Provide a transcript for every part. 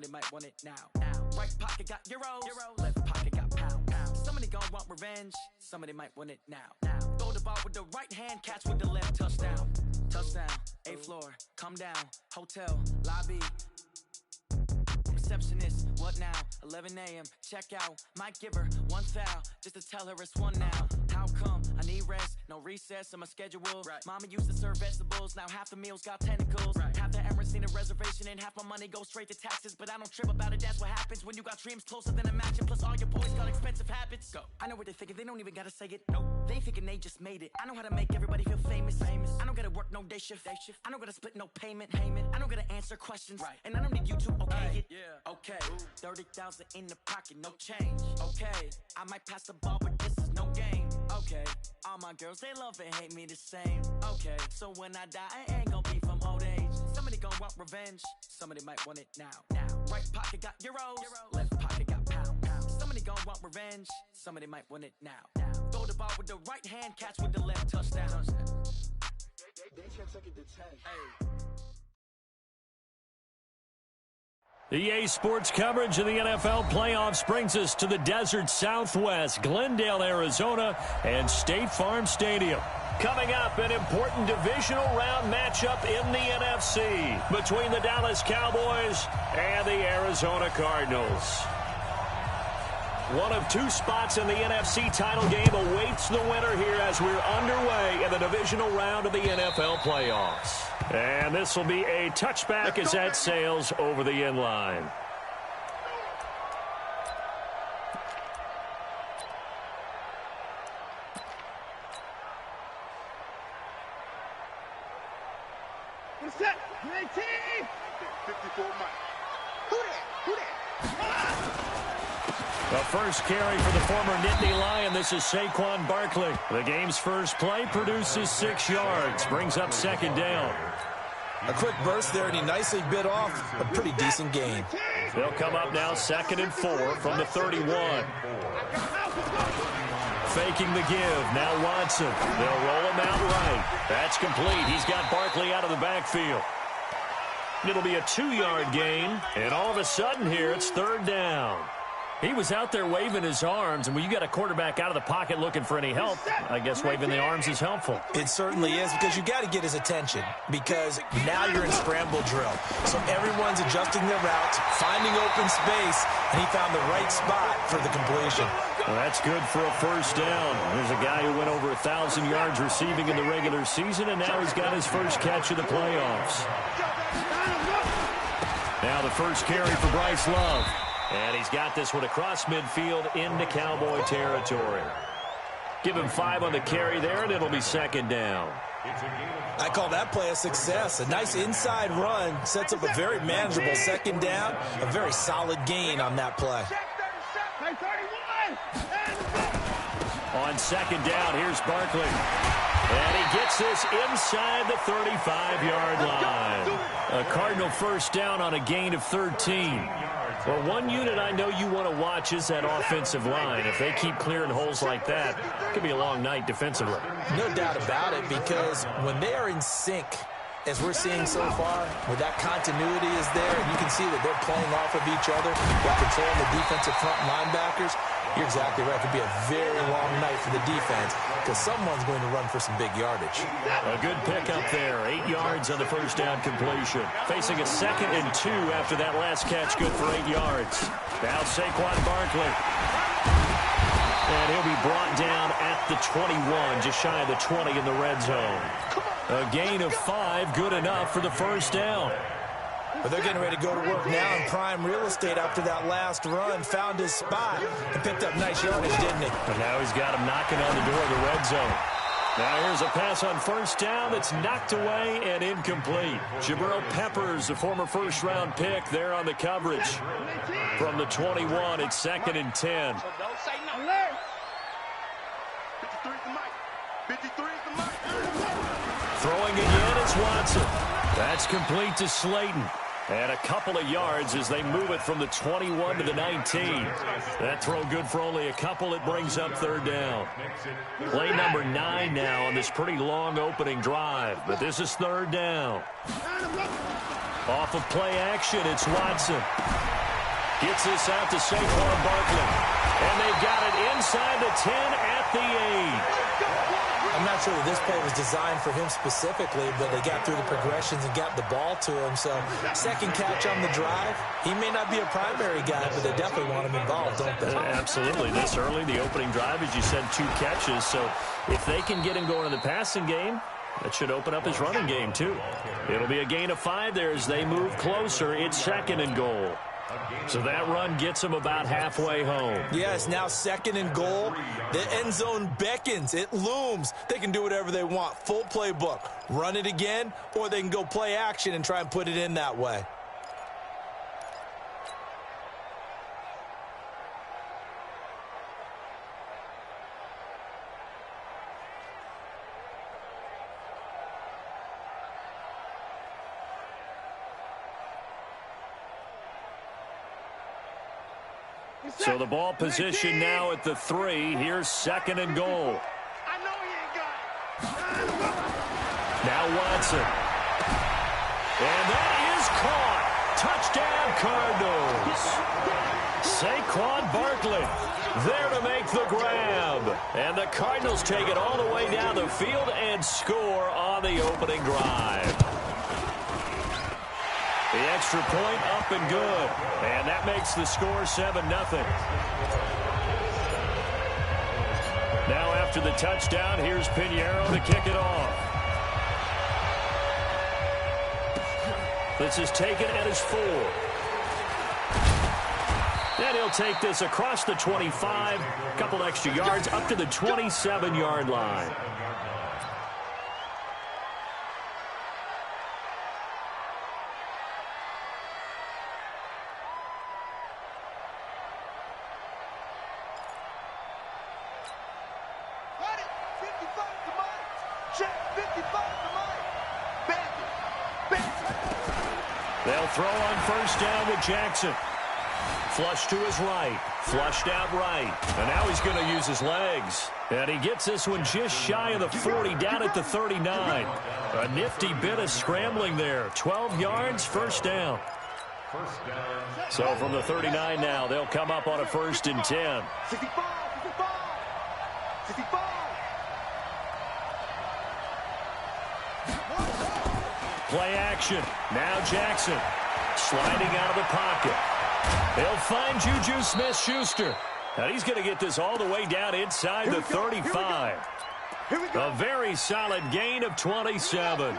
They might want it now. Right pocket got euros, left pocket got pounds. Somebody gon' want revenge, somebody might want it now. Throw the ball with the right hand, catch with the left, touchdown. Touchdown, 8th floor, come down, hotel, lobby. Receptionist, what now? 11 a.m., check out. Might give her one foul, just to tell her it's one now. How come? I need rest, no recess in my schedule. Right. Mama used to serve vegetables, now half the meals got tentacles. Right. Half the Emirates need a reservation and half my money goes straight to taxes. But I don't trip about it, that's what happens when you got dreams closer than a mansion. Plus all your boys got expensive habits. Go. I know what they're thinking, they don't even gotta say it. Nope. They thinking they just made it. I know how to make everybody feel famous. I don't gotta work no day shift. I don't gotta split no payment. I don't gotta answer questions. Right. And I don't need you to okay it. Yeah. Okay. 30,000 in the pocket, no change. Okay. I might pass the ball, but this is no game. Okay. All my girls, they love and hate me the same. Okay. So when I die, I ain't gonna be from old age. Somebody gon' want revenge. Somebody might want it now. Right pocket got euros, left pocket got pounds. Somebody gon' want revenge. Somebody might want it now. Throw the ball with the right hand, catch with the left, touchdown. They check second to 10. Hey. EA Sports coverage of the NFL playoffs brings us to the desert Southwest, Glendale, Arizona, and State Farm Stadium. Coming up, an important divisional round matchup in the NFC between the Dallas Cowboys and the Arizona Cardinals. One of two spots in the NFC title game awaits the winner here as we're underway in the divisional round of the NFL playoffs. And this will be a touchback as that sails over the end line. What's that? 19! 54 Mike. Who that? The first carry for the former Nittany Lion. This is Saquon Barkley. The game's first play produces 6 yards. Brings up second down. A quick burst there, and he nicely bit off a pretty decent gain. They'll come up now 2nd and 4 from the 31. Faking the give. Now Watson. They'll roll him out right. That's complete. He's got Barkley out of the backfield. It'll be a 2-yard gain. And all of a sudden here, it's 3rd down. He was out there waving his arms, and when you got a quarterback out of the pocket looking for any help, I guess waving the arms is helpful. It certainly is, because you got to get his attention, because now you're in scramble drill. So everyone's adjusting their routes, finding open space, and he found the right spot for the completion. Well, that's good for a first down. There's a guy who went over 1,000 yards receiving in the regular season, and now he's got his first catch of the playoffs. Now the first carry for Bryce Love. And he's got this one across midfield into Cowboy territory. Give him 5 on the carry there, and it'll be 2nd down. I call that play a success. A nice inside run sets up a very manageable 2nd down. A very solid gain on that play. On 2nd down, here's Barkley. And he gets this inside the 35-yard line. A Cardinal first down on a gain of 13. Well, one unit I know you want to watch is that offensive line. If they keep clearing holes like that, it could be a long night defensively. No doubt about it, because when they are in sync, as we're seeing so far, where that continuity is there, and you can see that they're playing off of each other, they're controlling the defensive front linebackers, you're exactly right. It could be a very long night for the defense, because someone's going to run for some big yardage. A good pickup there. 8 yards on the first down completion. Facing a 2nd and 2 after that last catch, good for 8 yards. Now Saquon Barkley. And he'll be brought down at the 21, just shy of the 20 in the red zone. A gain of 5, good enough for the first down. But they're getting ready to go to work now in prime real estate after that last run. Found his spot and picked up nice yardage, didn't he? And now he's got him knocking on the door of the red zone. Now here's a pass on first down that's knocked away and incomplete. Jabril Peppers, a former first-round pick, there on the coverage. From the 21, it's 2nd and 10. Throwing again is Watson. That's complete to Slayton. And a couple of yards as they move it from the 21 to the 19. That throw good for only a couple. It brings up 3rd down. Play number 9 now on this pretty long opening drive. But this is 3rd down. Off of play action, it's Watson. Gets this out to Saquon Barkley. And they've got it inside the 10 at the 8. I'm not sure that this play was designed for him specifically, but they got through the progressions and got the ball to him. So second catch on the drive. He may not be a primary guy, but they definitely want him involved, don't they? Absolutely. This early, the opening drive, as you said, 2 catches. So if they can get him going in the passing game, that should open up his running game, too. It'll be a gain of 5 there as they move closer. It's 2nd and goal. So that run gets them about halfway home. Yes, now 2nd and goal. The end zone beckons. It looms. They can do whatever they want. Full playbook. Run it again, or they can go play action and try and put it in that way. So the ball position now at the 3. Here's 2nd and goal. I know he ain't got it. Now Watson. And that is caught. Touchdown Cardinals. Saquon Barkley there to make the grab. And the Cardinals take it all the way down the field and score on the opening drive. The extra point up and good. And that makes the score 7-0. Now after the touchdown, here's Pinheiro to kick it off. This is taken at his 4. And he'll take this across the 25. A couple extra yards up to the 27-yard line. They'll throw on first down with Jackson. Flush to his right. Flushed out right. And now he's going to use his legs. And he gets this one just shy of the 40, down at the 39. A nifty bit of scrambling there. 12 yards, first down. So from the 39 now, they'll come up on a 1st and 10. 65. Play action. Now Jackson sliding out of the pocket. They'll find Juju Smith-Schuster. And he's going to get this all the way down inside the 35. A very solid gain of 27.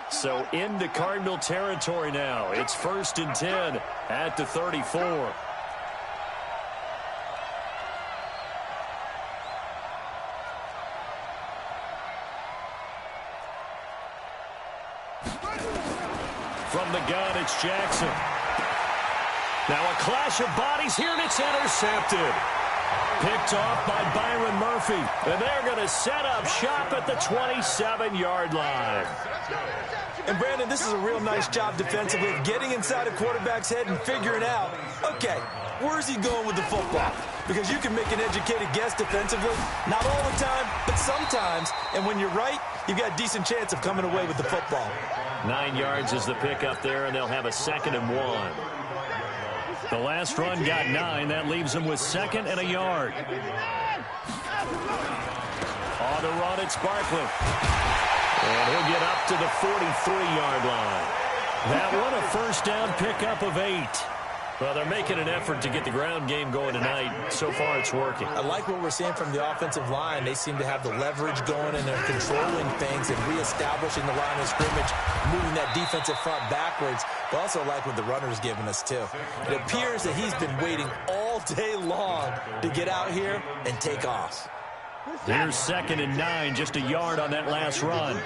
So into Cardinal territory now. It's 1st and 10 at the 34. From the gun, it's Jackson. Now a clash of bodies here, and it's intercepted. Picked off by Byron Murphy. And they're going to set up shop at the 27-yard line. And, Brandon, this is a real nice job defensively of getting inside a quarterback's head and figuring out, okay, where's he going with the football? Because you can make an educated guess defensively. Not all the time, but sometimes. And when you're right, you've got a decent chance of coming away with the football. 9 yards is the pickup there, and they'll have a 2nd and 1. The last run got 9. That leaves them with 2nd and a yard. On the run, it's Barkley. And he'll get up to the 43-yard line. That one, a first down pickup of 8. Well, they're making an effort to get the ground game going tonight. So far, it's working. I like what we're seeing from the offensive line. They seem to have the leverage going, and they're controlling things and reestablishing the line of scrimmage, moving that defensive front backwards. But also like what the runner's giving us, too. It appears that he's been waiting all day long to get out here and take off. Here's 2nd and 9, just a yard on that last run.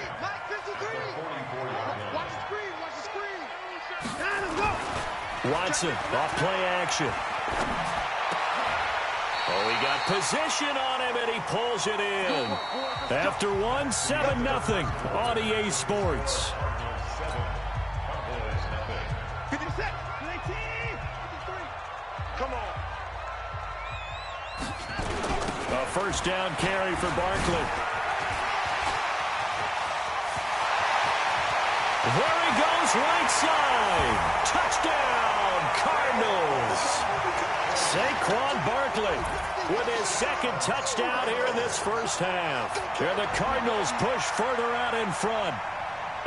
Watson off play action. Oh, he got position on him, and he pulls it in. After 1, 7-0 on EA Sports. Come on. A first down carry for Barkley. There he goes goes right side. Touchdown, Cardinals. Saquon Barkley with his second touchdown here in this first half. And the Cardinals push further out in front.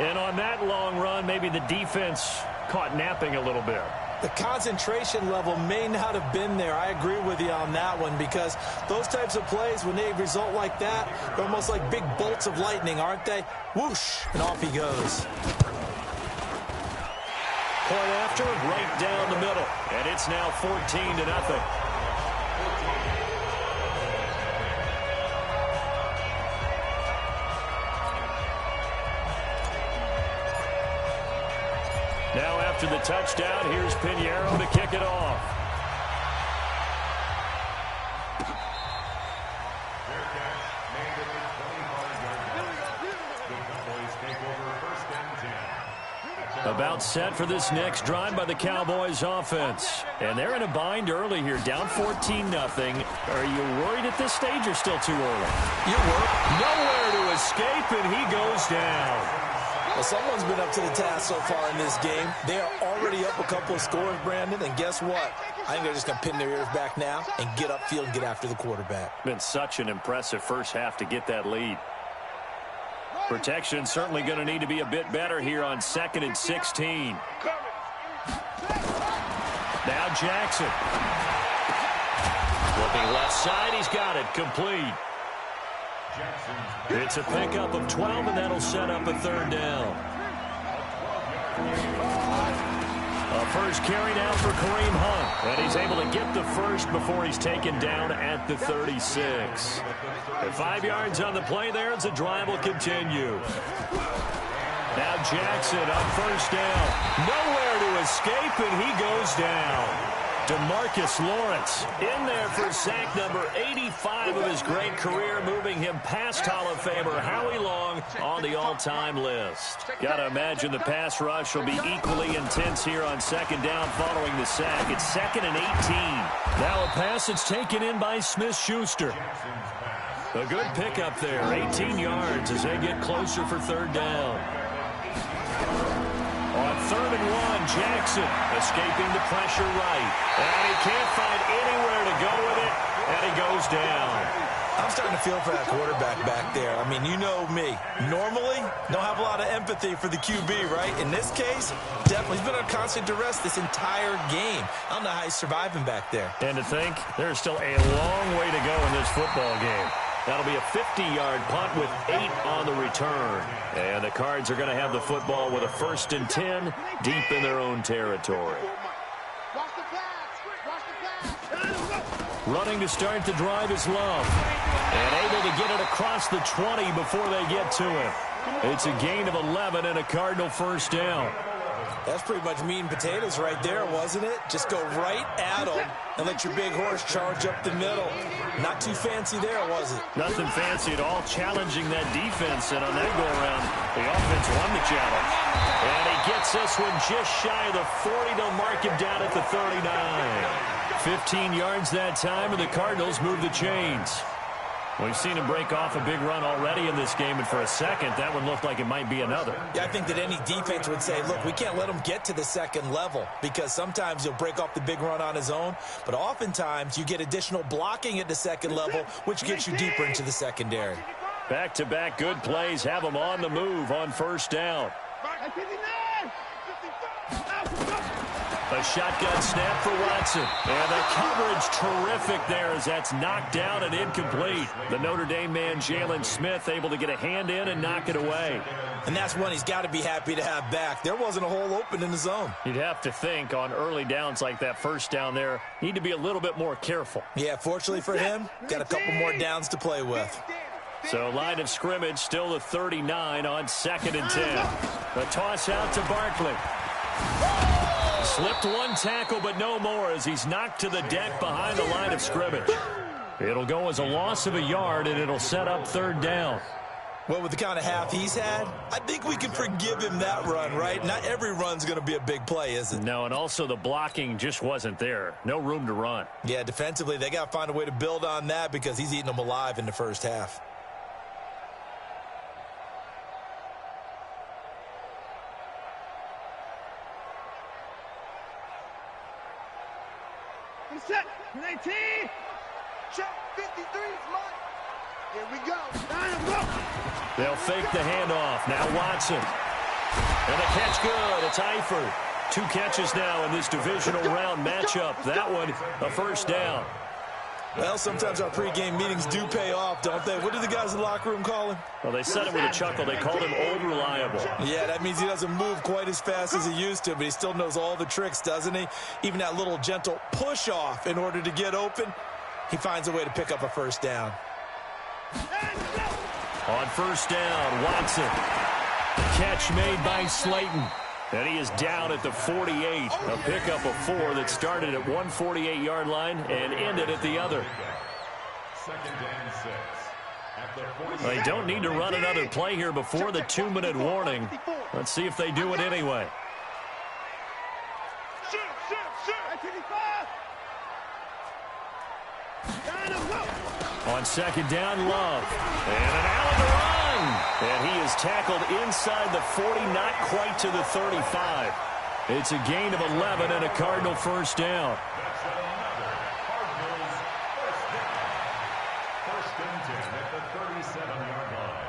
And on that long run, maybe the defense caught napping a little bit. The concentration level may not have been there. I agree with you on that one, because those types of plays, when they result like that, they're almost like big bolts of lightning, aren't they? Whoosh, and off he goes. Point after, right down the middle. And it's now 14-0. Now after the touchdown, here's Pinheiro to kick it off. About set for this next drive by the Cowboys offense. And they're in a bind early here, down 14-0. Are you worried at this stage or still too early? You're worried. Nowhere to escape, and he goes down. Well, someone's been up to the task so far in this game. They are already up a couple of scores, Brandon, and guess what? I think they're just going to pin their ears back now and get upfield and get after the quarterback. Been such an impressive first half to get that lead. Protection certainly going to need to be a bit better here on 2nd and 16. Now Jackson. Looking left side, he's got it, complete. It's a pickup of 12, and that'll set up a third down. A first carry now for Kareem Hunt, and he's able to get the first before he's taken down at the 36. And 5 yards on the play there as the drive will continue. Now Jackson on first down. Nowhere to escape, and he goes down. DeMarcus Lawrence in there for sack number 85 of his great career, moving him past Hall of Famer Howie Long on the all-time list. Got to imagine the pass rush will be equally intense here on second down following the sack. It's 2nd and 18. Now a pass that's taken in by Smith-Schuster. A good pickup there, 18 yards as they get closer for third down. On 3rd and 1, Jackson escaping the pressure right. And he can't find anywhere to go with it, and he goes down. I'm starting to feel for that quarterback back there. I mean, you know me. Normally, don't have a lot of empathy for the QB, right? In this case, definitely. He's been on constant duress this entire game. I don't know how he's surviving back there. And to think, there's still a long way to go in this football game. That'll be a 50-yard punt with 8 on the return. And the Cards are going to have the football with a 1st and 10 deep in their own territory. Running to start the drive is Love. And able to get it across the 20 before they get to him. It's a gain of 11 and a Cardinal first down. That's pretty much meat and potatoes right there, wasn't it? Just go right at them and let your big horse charge up the middle. Not too fancy there, was it? Nothing fancy at all, challenging that defense. And on that go-around, the offense won the challenge. And he gets this one just shy of the 40. They'll mark him down at the 39. 15 yards that time, and the Cardinals move the chains. We've seen him break off a big run already in this game, and for a second, that one looked like it might be another. Yeah, I think that any defense would say, look, we can't let him get to the second level, because sometimes he'll break off the big run on his own, but oftentimes you get additional blocking at the second level, which gets you deeper into the secondary. Back-to-back good plays have him on the move on first down. A shotgun snap for Watson. And the coverage terrific there as that's knocked down and incomplete. The Notre Dame man, Jalen Smith, able to get a hand in and knock it away. And that's one he's got to be happy to have back. There wasn't a hole open in the zone. You'd have to think on early downs like that first down there, need to be a little bit more careful. Yeah, fortunately for him, got a couple more downs to play with. So line of scrimmage still the 39 on 2nd and 10. The toss out to Barkley. Slipped one tackle, but no more as he's knocked to the deck behind the line of scrimmage. It'll go as a loss of a yard, and it'll set up third down. Well, with the kind of half he's had, I think we can forgive him that run, right? Not every run's going to be a big play, is it? No, and also the blocking just wasn't there. No room to run. Yeah, defensively, they got to find a way to build on that because he's eating them alive in the first half. Set. 19. Check. 53 is mine. Here we go. They'll fake the handoff. Now Watson. And the catch good. It's Eifert. 2 catches now in this divisional round matchup. That one, a first down. Well, sometimes our pregame meetings do pay off, don't they? What do the guys in the locker room call him? Well, they said it with a chuckle. They called him Old Reliable. Yeah, that means he doesn't move quite as fast as he used to, but he still knows all the tricks, doesn't he? Even that little gentle push-off in order to get open, he finds a way to pick up a first down. On first down, Watson. Catch made by Slayton. And he is down at the 48. A pickup of 4 that started at 148-yard line and ended at the other. They don't need to run another play here before the 2-minute warning. Let's see if they do it anyway. On second down, Love. And an alley to run. And he is tackled inside the 40, not quite to the 35. It's a gain of 11 and a Cardinal first down. First and 10 at the 37-yard line.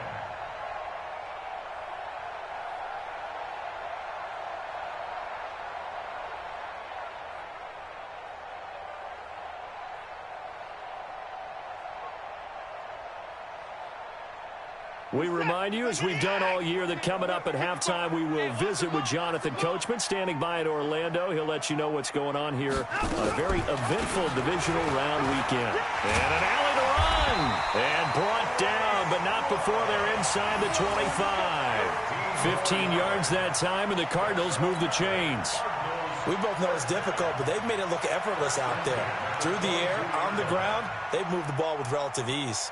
We remind you, as we've done all year, that coming up at halftime, we will visit with Jonathan Coachman, standing by at Orlando. He'll let you know what's going on here on a very eventful divisional round weekend. And an alley to run. And brought down, but not before they're inside the 25. 15 yards that time, and the Cardinals move the chains. We both know it's difficult, but they've made it look effortless out there. Through the air, on the ground, they've moved the ball with relative ease.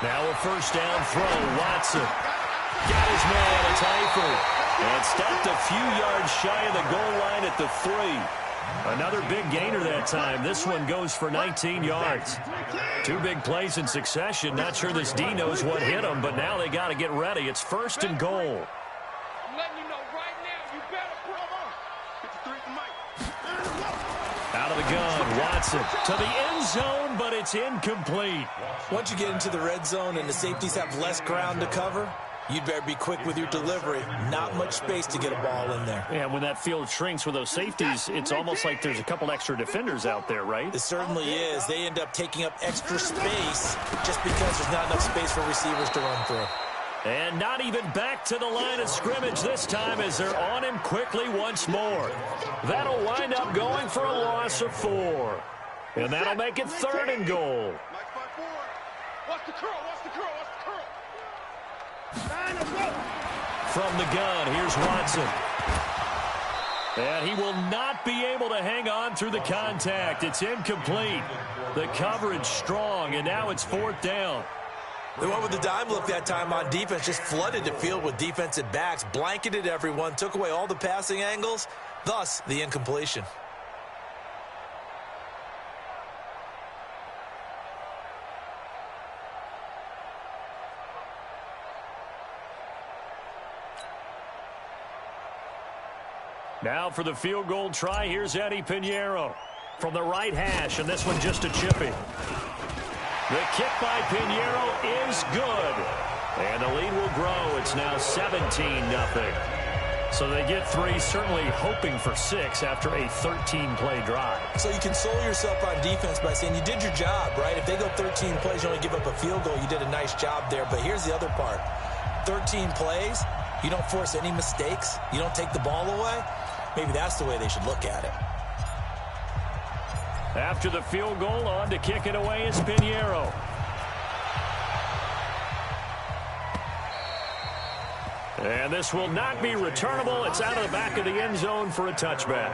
Now a first down throw. Watson got his man. It's Eifert. And stopped a few yards shy of the goal line at the 3. Another big gainer that time. This one goes for 19 yards. 2 big plays in succession. Not sure this D knows what hit him, but now they got to get ready. It's first and goal. I'm letting you know right now, you better put them on. 53 to Mike. Out of the gun, Watson to the end zone, but it's incomplete. Once you get into the red zone and the safeties have less ground to cover, you'd better be quick with your delivery. Not much space to get a ball in there. Yeah, when that field shrinks with those safeties, it's almost like there's a couple extra defenders out there, right? It certainly is. They end up taking up extra space just because there's not enough space for receivers to run through. And not even back to the line of scrimmage this time as they're on him quickly once more. That'll wind up going for a loss of 4. And that'll make it 3rd and goal. Watch the curl, watch the curl, watch the curl. From the gun, here's Watson. And he will not be able to hang on through the contact. It's incomplete. The coverage strong, and now it's 4th down. They went with the dime look that time on defense, just flooded the field with defensive backs, blanketed everyone, took away all the passing angles, thus the incompletion. Now for the field goal try, here's Eddie Pinheiro from the right hash, and this one just a chippy. The kick by Pinheiro is good. And the lead will grow. It's now 17-0. So they get 3, certainly hoping for 6 after a 13-play drive. So you console yourself on defense by saying you did your job, right? If they go 13 plays, you only give up a field goal, you did a nice job there. But here's the other part. 13 plays, you don't force any mistakes, you don't take the ball away. Maybe that's the way they should look at it. After the field goal, on to kick it away is Pinheiro. And this will not be returnable. It's out of the back of the end zone for a touchback.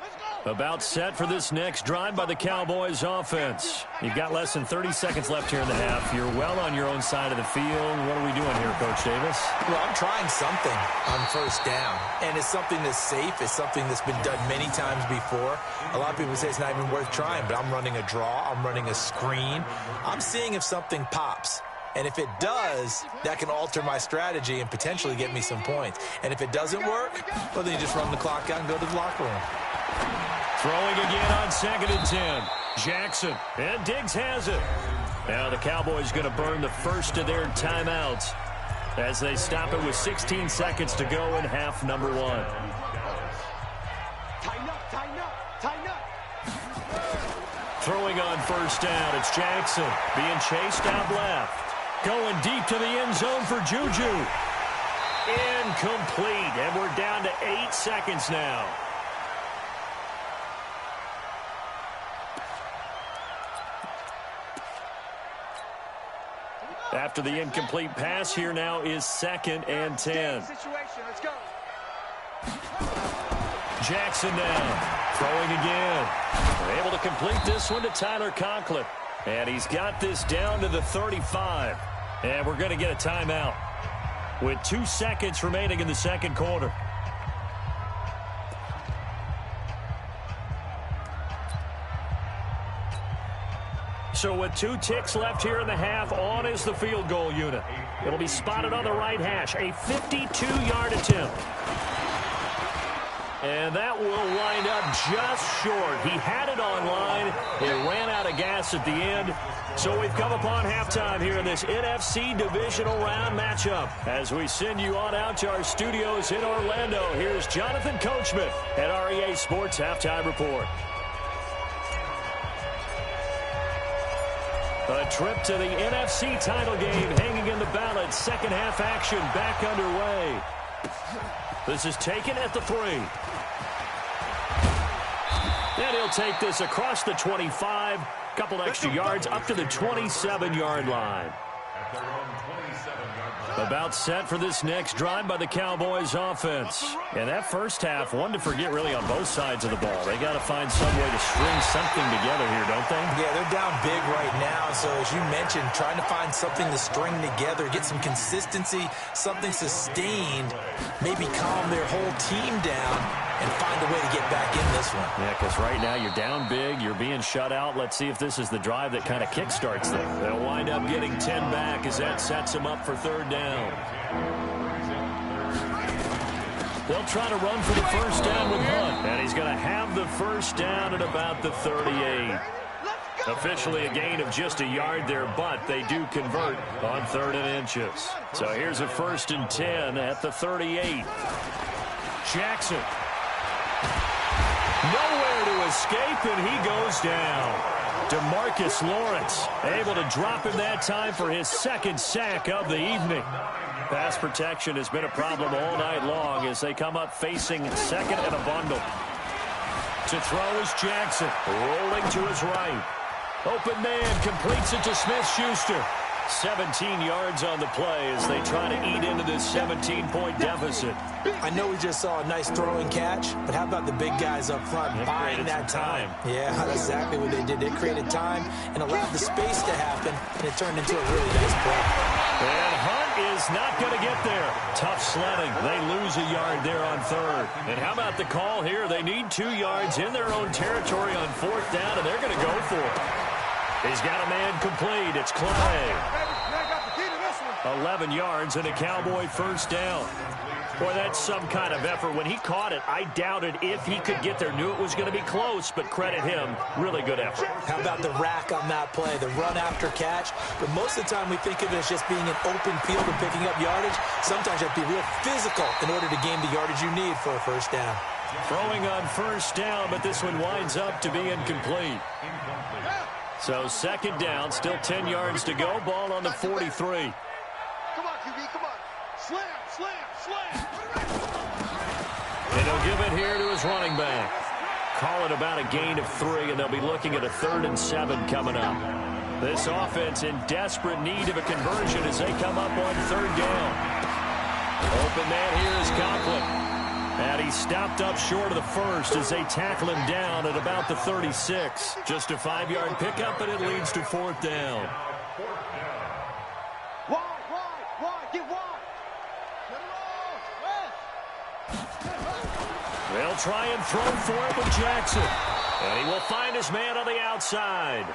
Let's go. About set for this next drive by the Cowboys offense. You've got less than 30 seconds left here in the half. You're well on your own side of the field. What are we doing here, Coach Davis? Well, I'm trying something on first down, and it's something that's safe. It's something that's been done many times before. A lot of people say it's not even worth trying, but I'm running a draw. I'm running a screen. I'm seeing if something pops. And if it does, that can alter my strategy and potentially get me some points. And if it doesn't work, well, then you just run the clock out and go to the locker room. Throwing again on 2nd and 10. Jackson, and Diggs has it. Now the Cowboys going to burn the first of their timeouts as they stop it with 16 seconds to go in half number 1. Tighten up, tighten up, tighten up. Throwing on first down, it's Jackson being chased out left. Going deep to the end zone for Juju. Incomplete, and we're down to 8 seconds now. After the incomplete pass, here now is 2nd and 10. Let's go. Jackson now, throwing again. We're able to complete this one to Tyler Conklin. And he's got this down to the 35. And we're going to get a timeout with 2 seconds remaining in the second quarter. So with 2 ticks left here in the half, on is the field goal unit. It'll be spotted on the right hash, a 52-yard attempt. And that will wind up just short. He had it on line. It ran out of gas at the end. So we've come upon halftime here in this NFC Divisional Round matchup. As we send you on out to our studios in Orlando, here's Jonathan Coachman at REA Sports Halftime Report. A trip to the NFC title game hanging in the balance. Second half action back underway. This is taken at the 3. And he'll take this across the 25. Couple extra yards up to the 27-yard line. About set for this next drive by the Cowboys offense. And that first half, one to forget really on both sides of the ball. They got to find some way to string something together here, don't they? Yeah, they're down big right now. So as you mentioned, trying to find something to string together, get some consistency, something sustained, maybe calm their whole team down and find a way to get back in this one. Yeah, because right now you're down big, you're being shut out. Let's see if this is the drive that kind of kickstarts them. They'll wind up getting 10 back as that sets them up for third down. They'll try to run for the first down with Hunt, and he's going to have the first down at about the 38. Officially a gain of just a yard there, but they do convert on 3rd and inches. So here's a 1st and 10 at the 38. Jackson. Nowhere to escape, and he goes down. DeMarcus Lawrence able to drop him that time for his 2nd sack of the evening. Pass protection has been a problem all night long as they come up facing 2nd and a bundle. To throw is Jackson, rolling to his right. Open man completes it to Smith-Schuster. 17 yards on the play as they try to eat into this 17-point deficit. I know we just saw a nice throwing catch, but how about the big guys up front buying that time? Yeah, that's exactly what they did. They created time and allowed the space to happen, and it turned into a really nice play. And Hunt is not going to get there. Tough sledding. They lose a yard there on 3rd. And how about the call here? They need 2 yards in their own territory on 4th down, and they're going to go for it. He's got a man complete. It's Clay. 11 yards and a Cowboy first down. Boy, that's some kind of effort. When he caught it, I doubted if he could get there. Knew it was going to be close, but credit him. Really good effort. How about the rack on that play, the run after catch? But most of the time we think of it as just being an open field and picking up yardage. Sometimes you have to be real physical in order to gain the yardage you need for a first down. Throwing on first down, but this one winds up to be incomplete. So 2nd down, still 10 yards to go. Ball on the 43. Come on, QB, come on. Slam, slam, slam. And he'll give it here to his running back. Call it about a gain of 3, and they'll be looking at a 3rd and 7 coming up. This offense in desperate need of a conversion as they come up on 3rd down. Open man here is Conklin. And he stopped up short of the first as they tackle him down at about the 36. Just a 5-yard pickup, and it leads to 4th down. They'll try and throw for it with Jackson. And he will find his man on the outside.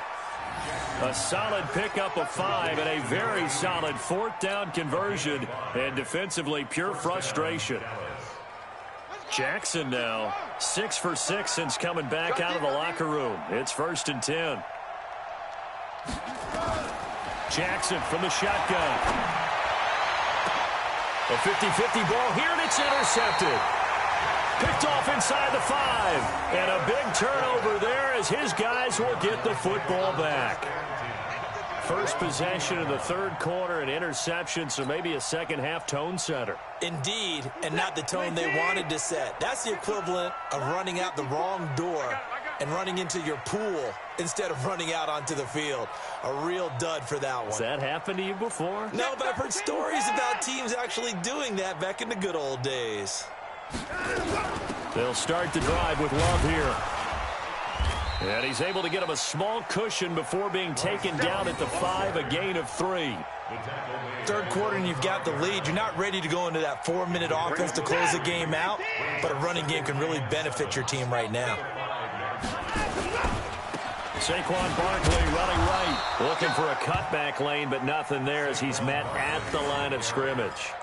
A solid pickup of 5 and a very solid 4th down conversion. And defensively, pure frustration. Jackson now 6 for 6 since coming back out of the locker room. It's 1st and 10. Jackson from the shotgun. A 50-50 ball here, and it's intercepted. Picked off inside the 5. And a big turnover there as his guys will get the football back. First possession of the 3rd quarter, an interception, so maybe a second-half tone setter. Indeed, and not the tone they wanted to set. That's the equivalent of running out the wrong door and running into your pool instead of running out onto the field. A real dud for that one. Has that happened to you before? No, but I've heard stories about teams actually doing that back in the good old days. They'll start the drive with Love here. And he's able to get him a small cushion before being taken down at the 5, a gain of 3. 3rd quarter and you've got the lead. You're not ready to go into that 4-minute offense to close the game out, but a running game can really benefit your team right now. Saquon Barkley running right. Looking for a cutback lane, but nothing there as he's met at the line of scrimmage.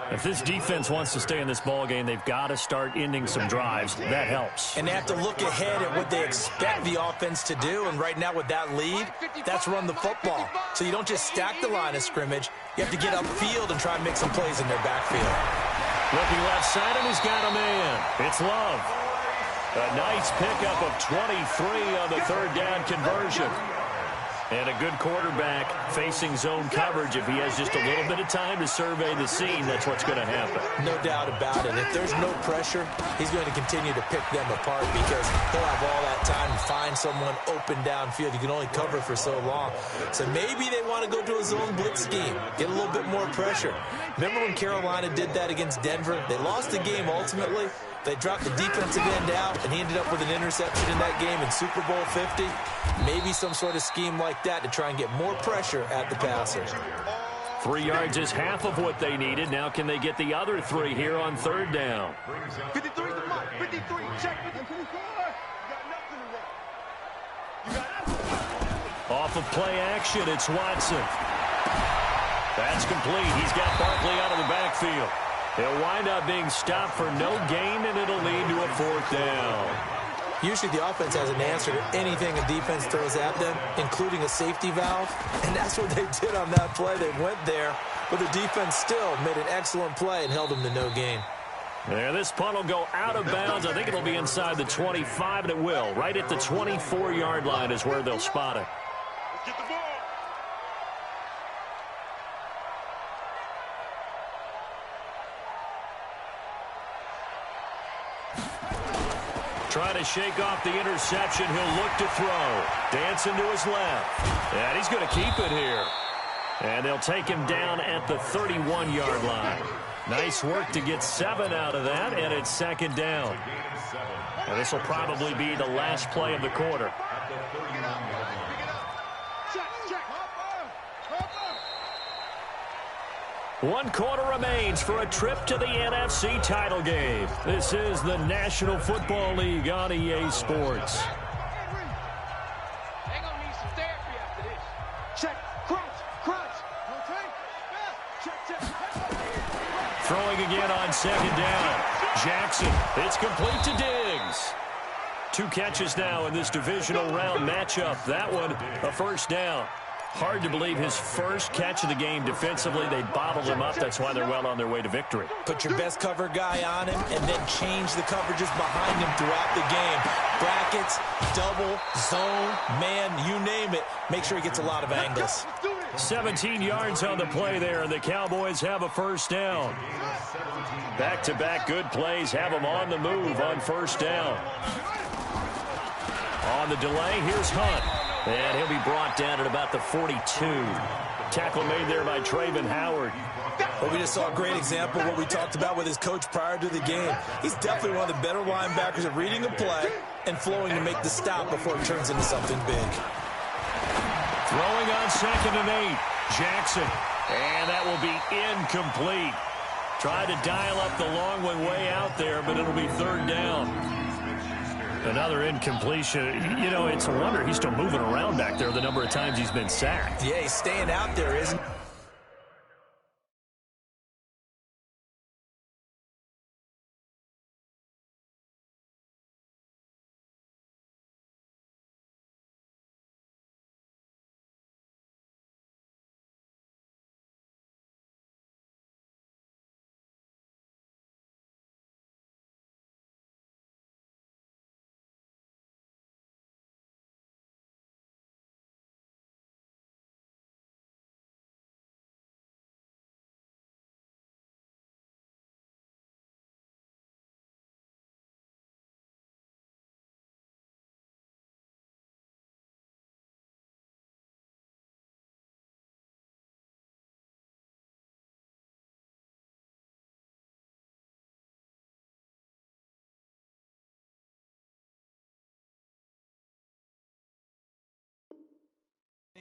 If this defense wants to stay in this ballgame, they've got to start ending some drives. That helps. And they have to look ahead at what they expect the offense to do. And right now with that lead, that's run the football. So you don't just stack the line of scrimmage. You have to get upfield and try and make some plays in their backfield. Looking left side, and he's got a man. It's Love. A nice pickup of 23 on the 3rd down conversion. And a good quarterback facing zone coverage. If he has just a little bit of time to survey the scene, that's what's going to happen. No doubt about it. If there's no pressure, he's going to continue to pick them apart because he'll have all that time to find someone open downfield. You can only cover for so long. So maybe they want to go to a zone blitz scheme, get a little bit more pressure. Remember when Carolina did that against Denver? They lost the game ultimately. They dropped the defensive end out, and he ended up with an interception in that game in Super Bowl 50. Maybe some sort of scheme like that to try and get more pressure at the passer. 3 yards is half of what they needed. Now can they get the other 3 here on 3rd down? 53 the mark. 53. Check 54. You got nothing. Off of play action, it's Watson. That's complete. He's got Barkley out of the backfield. He'll wind up being stopped for no gain, and it'll lead to a 4th down. Usually the offense has an answer to anything a defense throws at them, including a safety valve. And that's what they did on that play. They went there, but the defense still made an excellent play and held them to no gain. There, this punt will go out of bounds. I think it'll be inside the 25, and it will. Right at the 24-yard line is where they'll spot it. Let's get the ball. Trying to shake off the interception. He'll look to throw. Dancing to his left. And he's going to keep it here. And they'll take him down at the 31-yard line. Nice work to get 7 out of that, and it's 2nd down. And this will probably be the last play of the quarter. One quarter remains for a trip to the NFC title game. This is the National Football League on EA Sports. They're going to need some therapy after this. Check. Crunch. Check. Throwing again on 2nd down. Jackson. It's complete to Diggs. 2 catches now in this divisional round matchup. That one, a 1st down. Hard to believe his first catch of the game defensively. They bottled him up. That's why they're well on their way to victory. Put your best cover guy on him and then change the coverages behind him throughout the game. Brackets, double, zone, man, you name it. Make sure he gets a lot of angles. 17 yards on the play there, and the Cowboys have a 1st down. Back-to-back good plays have them on the move on 1st down. On the delay, here's Hunt. And he'll be brought down at about the 42. Tackle made there by Trayvon Howard. Well, we just saw a great example of what we talked about with his coach prior to the game. He's definitely one of the better linebackers at reading a play and flowing to make the stop before it turns into something big. Throwing on 2nd and 8. Jackson. And that will be incomplete. Tried to dial up the long one way out there, but it'll be 3rd down. Another incompletion. You know, it's a wonder he's still moving around back there the number of times he's been sacked. Yeah, he's staying out there, isn't he?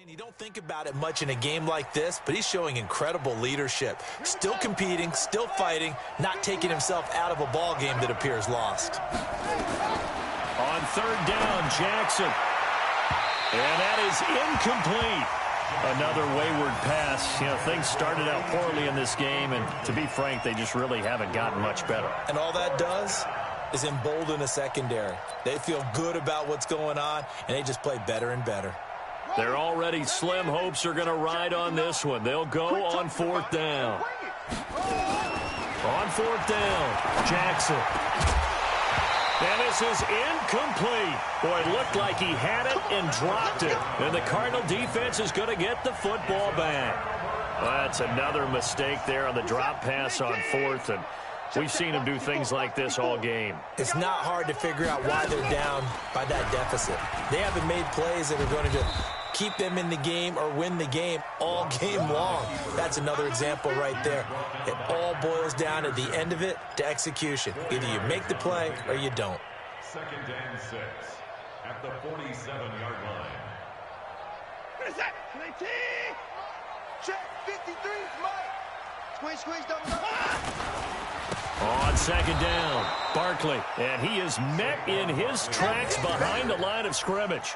You don't think about it much in a game like this, but he's showing incredible leadership. Still competing, still fighting, not taking himself out of a ball game that appears lost. On 3rd down, Jackson. And that is incomplete. Another wayward pass. You know, things started out poorly in this game, and to be frank, they just really haven't gotten much better. And all that does is embolden a secondary. They feel good about what's going on, and they just play better and better. Their already slim hopes are going to ride on this one. They'll go on 4th down. On 4th down, Jackson. And this is incomplete. Boy, it looked like he had it and dropped it. And the Cardinal defense is going to get the football back. That's another mistake there on the drop pass on 4th. And we've seen him do things like this all game. It's not hard to figure out why they're down by that deficit. They haven't made plays that are going to keep them in the game or win the game all game long. That's another example right there. It all boils down at the end of it to execution. Either you make the play or you don't. 2nd and 6 at the 47-yard line. What is that? 19. Check 53. Mike. Squeeze, double. On 2nd down, Barkley, and he is met in his tracks behind the line of scrimmage.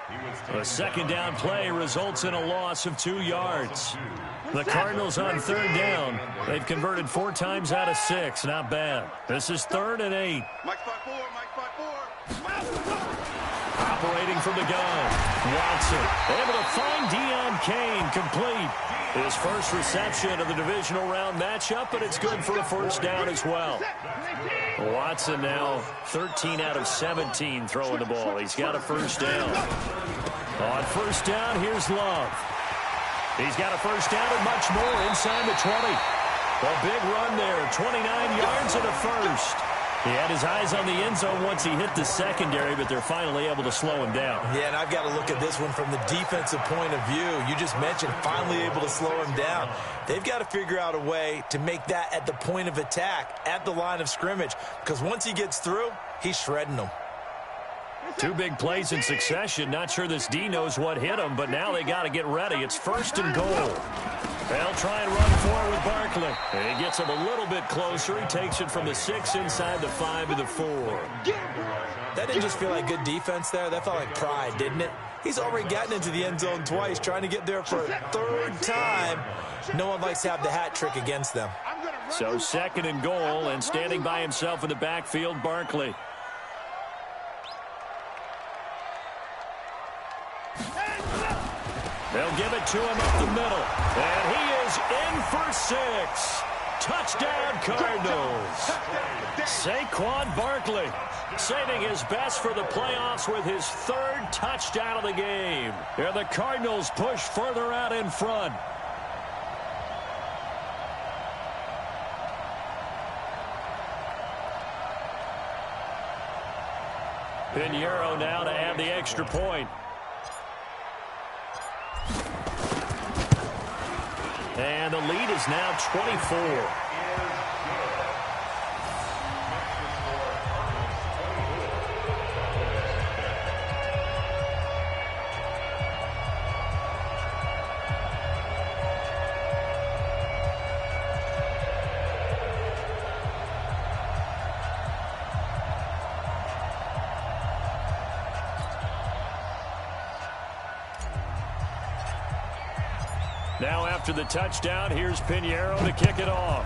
A 2nd down play results in a loss of 2 yards. The Cardinals on 3rd down. They've converted 4 times out of 6. Not bad. This is 3rd and 8. Mike 5-4. Operating from the gun, Watson able to find Deion Kane, complete. His first reception of the divisional round matchup, but it's good for a 1st down as well. Watson now 13 out of 17 throwing the ball. He's got a 1st down. On 1st down, here's Love. He's got a 1st down and much more inside the 20. A big run there, 29 yards and a 1st. He had his eyes on the end zone once he hit the secondary, but they're finally able to slow him down. Yeah, and I've got to look at this one from the defensive point of view. You just mentioned finally able to slow him down. They've got to figure out a way to make that at the point of attack, at the line of scrimmage, because once he gets through, he's shredding them. 2 big plays in succession. Not sure this D knows what hit him, but now they got to get ready. It's 1st and goal. They'll try and run forward with Barkley. And he gets him a little bit closer. He takes it from the 6 inside the 5 to the 4. That didn't just feel like good defense there. That felt like pride, didn't it? He's already gotten into the end zone twice, trying to get there for a 3rd time. No one likes to have the hat trick against them. So 2nd and goal, and standing by himself in the backfield, Barkley. They'll give it to him up the middle. And he is in for 6. Touchdown, Cardinals. Saquon Barkley saving his best for the playoffs with his 3rd touchdown of the game. And the Cardinals push further out in front. Pinheiro now to add the extra point. And the lead is now 24. Now after the touchdown, here's Pinheiro to kick it off.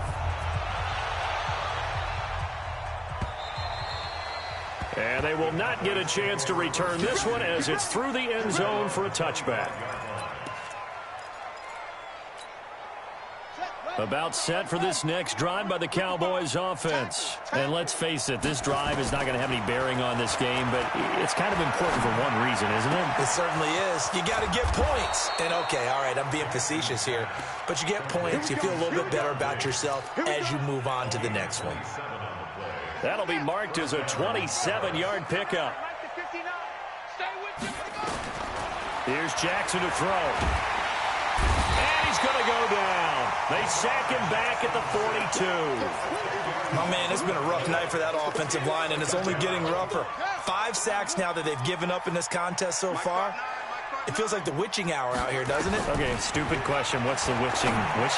And they will not get a chance to return this one as it's through the end zone for a touchback. About set for this next drive by the Cowboys offense. And let's face it, this drive is not going to have any bearing on this game, but it's kind of important for one reason, isn't it? It certainly is. You got to get points. And okay, all right, I'm being facetious here, but you get points, you feel a little bit better about yourself as you move on to the next one. That'll be marked as a 27-yard pickup. Here's Jackson to throw. And he's going to go down. They sack him back at the 42. Oh, man, it's been a rough night for that offensive line, and it's only getting rougher. 5 sacks now that they've given up in this contest so far. It feels like the witching hour out here, doesn't it? Okay, stupid question. What's the witching hour?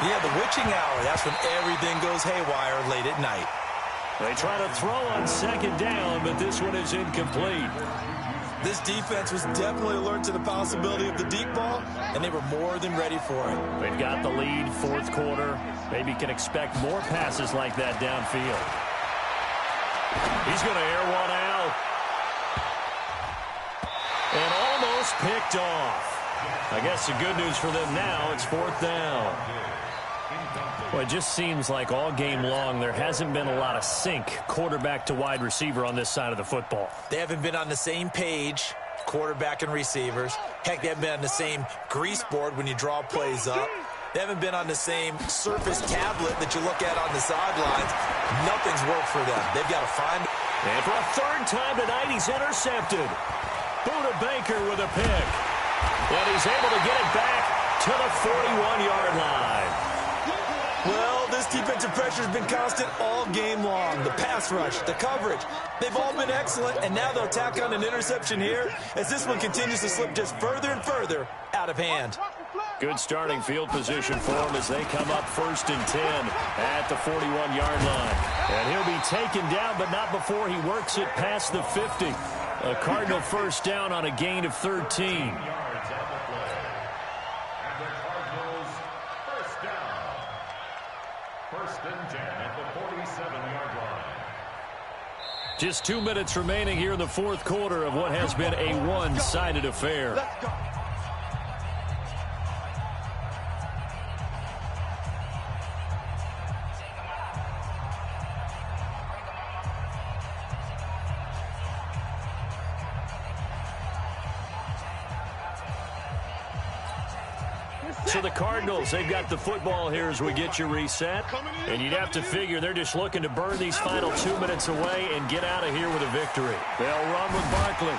Yeah, the witching hour. That's when everything goes haywire late at night. They try to throw on second down, but this one is incomplete. This defense was definitely alert to the possibility of the deep ball, and they were more than ready for it. They've got the lead, fourth quarter. Maybe can expect more passes like that downfield. He's going to air one out. And almost picked off. I guess the good news for them now, it's fourth down. Well, it just seems like all game long there hasn't been a lot of sync quarterback to wide receiver on this side of the football. They haven't been on the same page, quarterback and receivers. Heck, they haven't been on the same grease board when you draw plays up. They haven't been on the same surface tablet that you look at on the sidelines. Nothing's worked for them. They've got to find. And for a third time tonight, he's intercepted. Buda Baker with a pick. And he's able to get it back to the 41-yard line. Well, this defensive pressure has been constant all game long. The pass rush, the coverage, they've all been excellent, and now they'll tack on an interception here as this one continues to slip just further and further out of hand. Good starting field position for them as they come up 1st and 10 at the 41-yard line. And he'll be taken down, but not before he works it past the 50. A Cardinal first down on a gain of 13. Just 2 minutes remaining here in the fourth quarter of what has been a one-sided affair. So the Cardinals, they've got the football here as we get you reset. And you'd have to figure they're just looking to burn these final 2 minutes away and get out of here with a victory. They'll run with Barkley.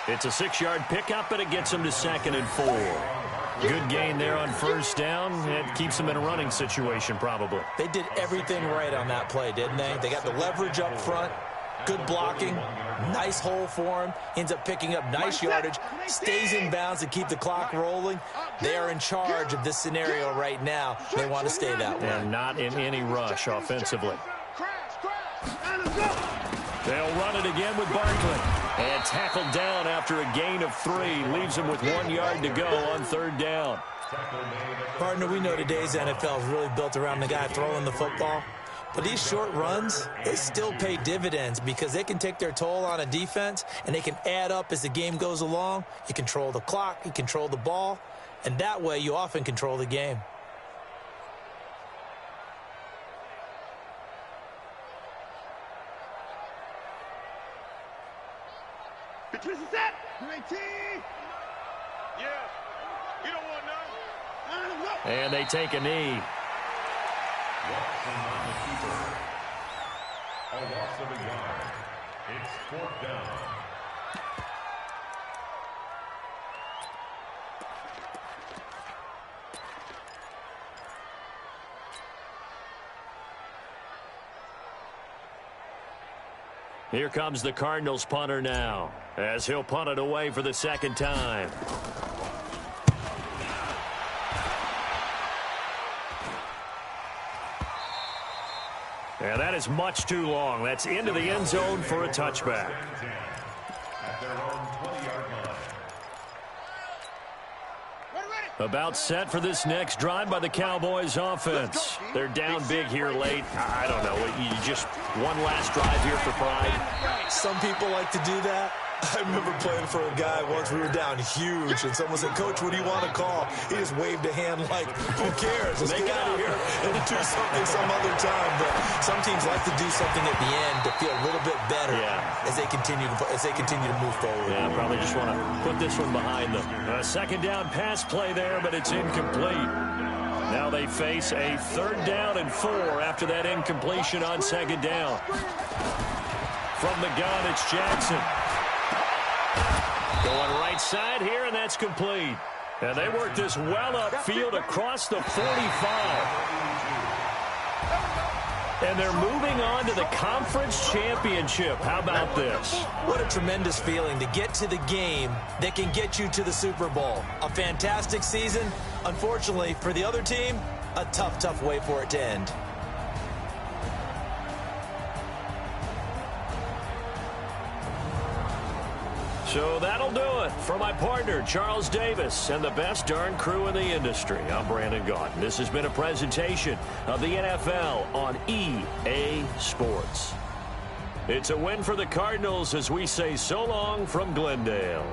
It's a 6-yard pickup, and it gets them to 2nd and 4. Good gain there on first down. It keeps them in a running situation probably. They did everything right on that play, didn't they? They got the leverage up front. Good blocking, nice hole for him, ends up picking up nice yardage, stays in bounds to keep the clock rolling. They are in charge of this scenario right now. They want to stay that way. And not in any rush offensively. They'll run it again with Barkley. And tackled down after a gain of 3. Leaves him with 1 yard to go on 3rd down. Partner, we know today's NFL is really built around the guy throwing the football. But these short runs, they still pay dividends because they can take their toll on a defense and they can add up as the game goes along. You control the clock, you control the ball, and that way you often control the game. Set. 19. Yeah. You don't want none. And they take a knee. A loss of a yard. It's 4th down. Here comes the Cardinals punter now, as he'll punt it away for the second time. And that is much too long. That's into the end zone for a touchback. At their own 20-yard line. About set for this next drive by the Cowboys offense. They're down big here late. I don't know. You just one last drive here for pride. Some people like to do that. I remember playing for a guy once. We were down huge, and someone said, "Coach, what do you want to call?" He just waved a hand like, "Who cares? Let's get out of here and do something some other time." But some teams like to do something at the end to feel a little bit better as they continue to move forward. Yeah, probably just want to put this one behind them. A second down pass play there, but it's incomplete. Now they face a 3rd down and 4 after that incompletion on second down. From the gun, it's Jackson. Going right side here, and that's complete. And they work this well upfield across the 45. And they're moving on to the conference championship. How about this? What a tremendous feeling to get to the game that can get you to the Super Bowl. A fantastic season. Unfortunately, for the other team, a tough way for it to end. So that'll do it for my partner, Charles Davis, and the best darn crew in the industry. I'm Brandon Gaudin. This has been a presentation of the NFL on EA Sports. It's a win for the Cardinals as we say so long from Glendale.